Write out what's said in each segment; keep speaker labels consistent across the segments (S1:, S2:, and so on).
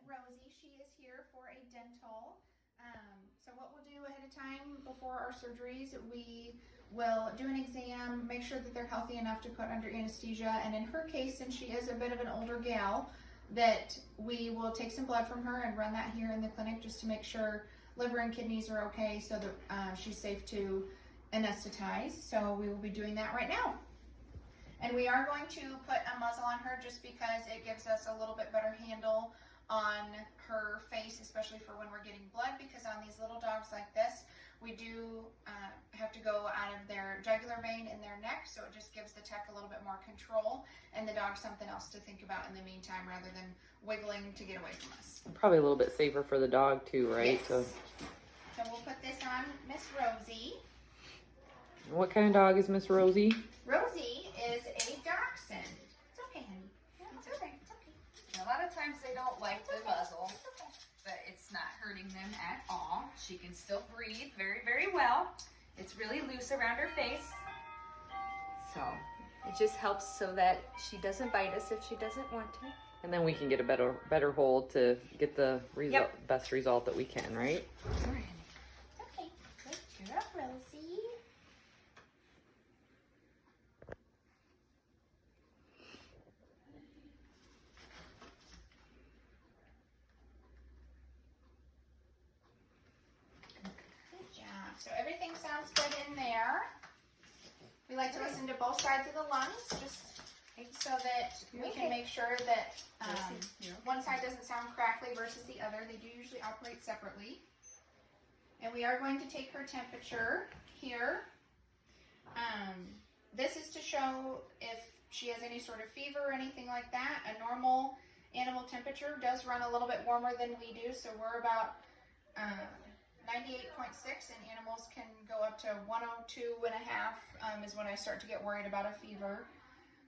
S1: Rosie. She is here for a dental. So what we'll do ahead of time before our surgeries, we will do an exam, make sure that they're healthy enough to put under anesthesia, and in her case, since she is a bit of an older gal, that we will take some blood from her and run that here in the clinic just to make sure liver and kidneys are okay so that she's safe to anesthetize. So we will be doing that right now. And we are going to put a muzzle on her just because it gives us a little bit better handle on her face, especially for when we're getting blood, because on these little dogs like this, we do have to go out of their jugular vein in their neck, so it just gives the tech a little bit more control and the dog something else to think about in the meantime rather than wiggling to get away from us.
S2: Probably a little bit safer for the dog too, right?
S1: Yes. So we'll put this on Miss Rosie.
S2: What kind of dog is Miss Rosie?
S1: Rosie is a dachshund. It's okay, honey. It's okay. It's okay.
S3: A lot of times they don't like the muzzle, but it's not hurting them at all. She can still breathe very, very well. It's really loose around her face. So it just helps so that she doesn't bite us if she doesn't want to.
S2: And then we can get a better hold to get the best result that we can, right?
S3: Sorry.
S1: Okay. Good girl, Rosie. So everything sounds good in there. We like to listen to both sides of the lungs just so that we can make sure that one side doesn't sound crackly versus the other. They do usually operate separately. And we are going to take her temperature here. This is to show if she has any sort of fever or anything like that. A normal animal temperature does run a little bit warmer than we do, so we're about 98.6, and animals can go up to 102.5 is when I start to get worried about a fever.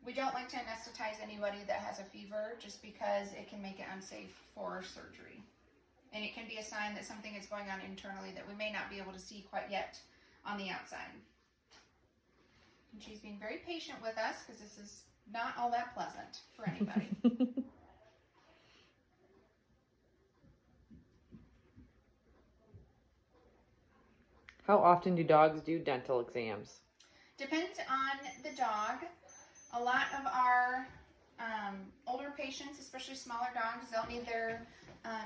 S1: We don't like to anesthetize anybody that has a fever just because it can make it unsafe for surgery. And it can be a sign that something is going on internally that we may not be able to see quite yet on the outside. And she's being very patient with us because this is not all that pleasant for anybody.
S2: How often do dogs do dental exams?
S1: Depends on the dog. A lot of our older patients, especially smaller dogs, they'll need their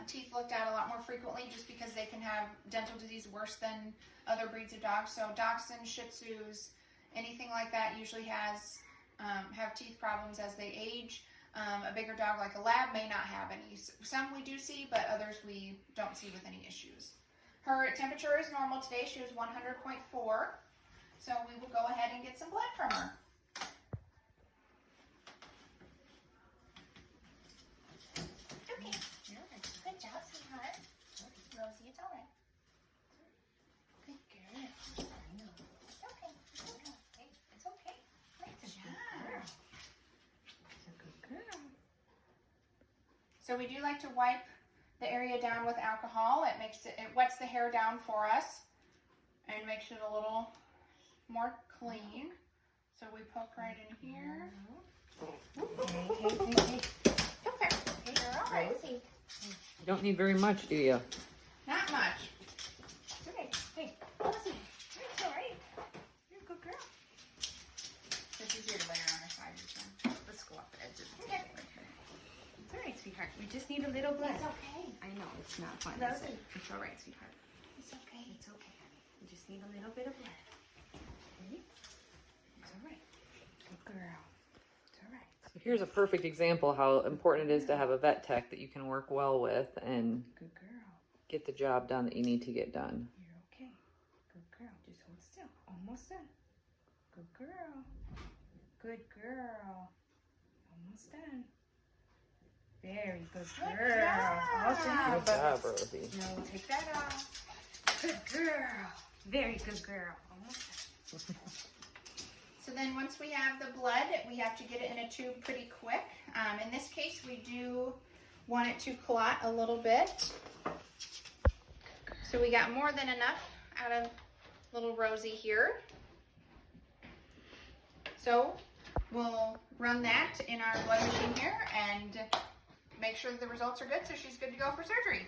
S1: teeth looked at a lot more frequently just because they can have dental disease worse than other breeds of dogs. So dachshunds, Shih Tzus, anything like that usually have teeth problems as they age. A bigger dog like a lab may not have any. Some we do see, but others we don't see with any issues. Her temperature is normal today. She was 100.4. So we will go ahead and get some blood from her. Okay. Good job, sweetheart. Rosie, it's all right. Good girl. I know. It's okay. It's okay. It's okay. Good job. It's a good girl. So we do like to wipe the area down with alcohol. It wets the hair down for us and makes it a little more clean. So we poke right in here. Hey. Okay. Hey, girl. Rosie.
S2: You don't need very much, do you?
S1: Not much. Okay. Hey, Rosie. It's all right. You're a good girl. It's easier to lay her on her side this time.
S3: Let's go up the edges.
S1: Okay.
S3: It's all right, sweetheart. We just need a little blood.
S1: It's okay.
S3: I know, it's not fun, is it? It's all right, sweetheart.
S1: It's okay.
S3: It's okay, honey. We just need a little bit of blood. Okay? It's all right. Good girl. It's all right.
S2: So here's a perfect example how important it is to have a vet tech that you can work well with and
S3: Good girl.
S2: get the job done that you need to get done.
S3: You're okay. Good girl. Just hold still. Almost done. Good girl. Good girl. Almost done. Very good girl.
S2: Good job, Rosie.
S3: Now we'll take that off. Good girl. Very good girl. Almost done.
S1: So then once we have the blood, we have to get it in a tube pretty quick. In this case, we do want it to clot a little bit. So we got more than enough out of little Rosie here. So we'll run that in our blood machine here and make make sure that the results are good so she's good to go for surgery.